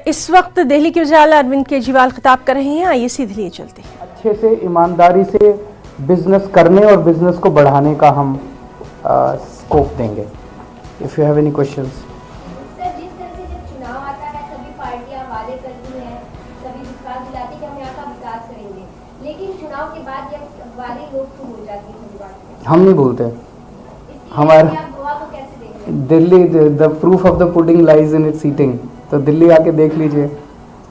इस वक्त दिल्ली के वज़ीर आला अरविंद केजरीवाल खिताब कर रहे हैं, आइए सीधे लिए चलते हैं। अच्छे से ईमानदारी से बिजनेस करने और बिजनेस को बढ़ाने का हम स्कोप देंगे। If you have any questions. Sir, जिस तरह से जब चुनाव आता है सभी पार्टियां वादे करती हैं, सभी विश्वास दिलाती हैं कि हम यहाँ का विकास करेंगे, लेकिन चुनाव के बाद ये वादे लोग छूट हो जाती है सभी बातें। हम नहीं भूलते। हमारे आप गोवा को कैसे देख रहे हैं? Delhi, the proof of the pudding lies in its eating. तो दिल्ली आके देख लीजिए।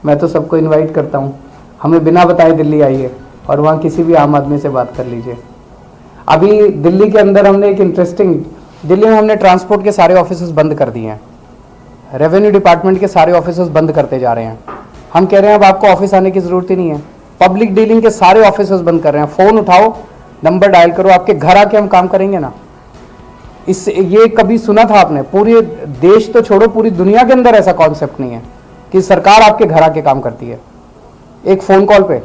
मैं तो सबको इनवाइट करता हूँ, हमें बिना बताए दिल्ली आइए और वहाँ किसी भी आम आदमी से बात कर लीजिए। अभी दिल्ली के अंदर हमने एक इंटरेस्टिंग, दिल्ली में हमने ट्रांसपोर्ट के सारे ऑफिसेज बंद कर दिए हैं, रेवेन्यू डिपार्टमेंट के सारे ऑफिसेज बंद करते जा रहे हैं। हम कह रहे हैं अब आपको ऑफिस आने की ज़रूरत ही नहीं है। पब्लिक डीलिंग के सारे ऑफिसेज बंद कर रहे हैं। फ़ोन उठाओ, नंबर डायल करो, आपके घर आके हम काम करेंगे ना। इससे ये कभी सुना था आपने? पूरे देश तो छोड़ो, पूरी दुनिया के अंदर ऐसा कॉन्सेप्ट नहीं है कि सरकार आपके घर आके काम करती है। एक फ़ोन कॉल पे,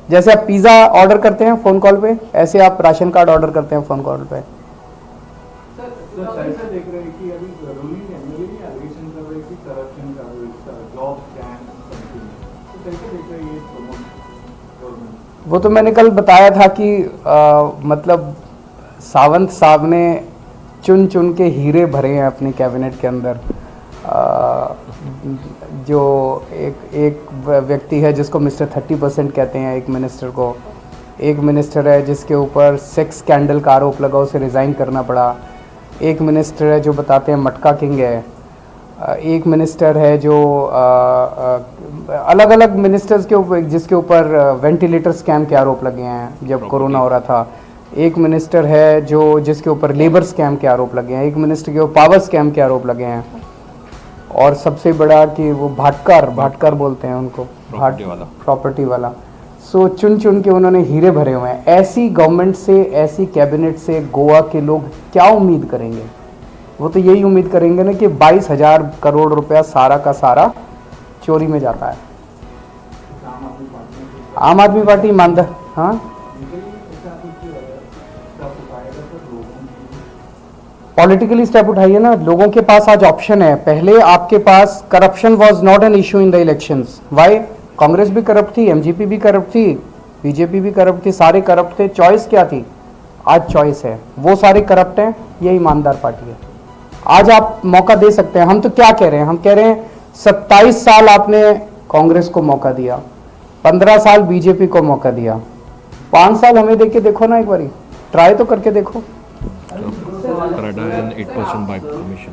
जैसे आप पिज़्ज़ा ऑर्डर करते हैं फ़ोन कॉल पे, ऐसे आप राशन कार्ड ऑर्डर करते हैं फ़ोन कॉल पे। देख रहे हैं कि अभी रूलिंग एमएलए ने एलिगेशन कर रहे हैं कि करप्शन का जॉब स्कैम समथिंग, तो कैसे देख रहे हैं ये गवर्नमेंट? वो तो मैंने कल बताया था कि मतलब सावंत साहब ने चुन चुन के हीरे भरे हैं अपनी कैबिनेट के अंदर। जो एक व्यक्ति है जिसको मिस्टर 30% कहते हैं, एक मिनिस्टर को, एक मिनिस्टर है जिसके ऊपर सेक्स स्कैंडल का आरोप लगा, उसे रिज़ाइन करना पड़ा। एक मिनिस्टर है जो बताते हैं मटका किंग है। एक मिनिस्टर है जो अलग अलग मिनिस्टर्स के ऊपर, जिसके ऊपर वेंटिलेटर स्कैम के आरोप लगे हैं जब कोरोना हो रहा था। एक मिनिस्टर है जो जिसके ऊपर लेबर स्कैम के आरोप लगे हैं। एक मिनिस्टर के ऊपर पावर स्कैम के आरोप लगे हैं। और सबसे बड़ा कि वो भाटकर बोलते हैं उनको, प्रॉपर्टी वाला। सो चुन चुन के उन्होंने हीरे भरे हुए हैं। ऐसी गवर्नमेंट से, ऐसी कैबिनेट से गोवा के लोग क्या उम्मीद करेंगे? वो तो यही उम्मीद करेंगे ना कि 22,000 करोड़ रुपया सारा का सारा चोरी में जाता है। आम आदमी पार्टी ईमानदार, हाँ, पॉलिटिकली स्टेप उठाइए ना। लोगों के पास आज ऑप्शन है। पहले आपके पास corruption was not an issue in the elections. Why? Congress भी करप्ट थी, एमजीपी भी करप्ट थी, बीजेपी भी करप्ट थी, सारे करप्ट थे। चॉइस क्या थी? आज चॉइस है। वो सारे करप्ट हैं, ये ईमानदार पार्टी है। आज आप मौका दे सकते हैं। हम तो क्या कह रहे हैं? हम कह रहे हैं 27 साल आपने कांग्रेस को मौका दिया, 15 साल बीजेपी को मौका दिया, 5 साल हमें देके देखो ना, एक बारी ट्राई तो करके देखो। Canada and 8% by permission.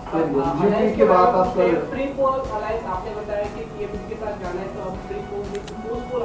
BJP के बाद आप प्री पोल अलायंस आपने बताया कि पीएमपी के साथ जाना है, तो अब प्री पोल